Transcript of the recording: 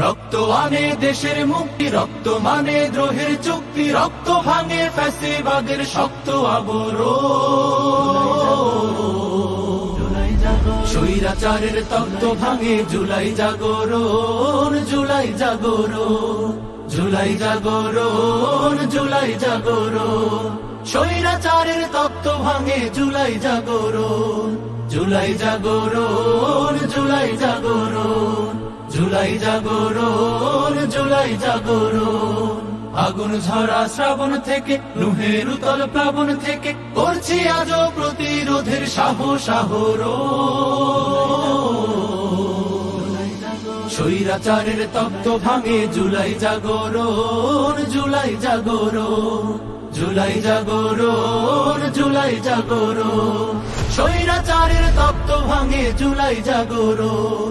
রক্ত আনে দেশের মুক্তি, রক্ত মানে দ্রোহের চুক্তি, রক্ত ভাঙে ফ্যাসিবাদের শক্ত আবরণ। স্বৈরাচারের তক্ত ভাঙে জুলাই জাগরণ, জুলাই জাগরণ, জুলাই জাগরণ, জুলাই জাগরণ। স্বৈরাচারের তক্ত ভাঙে জুলাই জাগরণ, জুলাই জাগরণ, জুলাই জাগরণ, জুলাই জাগরণ, জুলাই জাগরণ। আগুন ঝরা শ্রাবণ থেকে, নুহের উতল প্লাবন থেকে করছি আজও প্রতিরোধের সাহস আহরণ। স্বৈরাচারের তপ্ত ভাঙে জুলাই জাগরণ, জুলাই জাগরণ, জুলাই জাগরণ, জুলাই জাগরণ। স্বৈরাচারের তপ্ত ভাঙে জুলাই জাগরণ,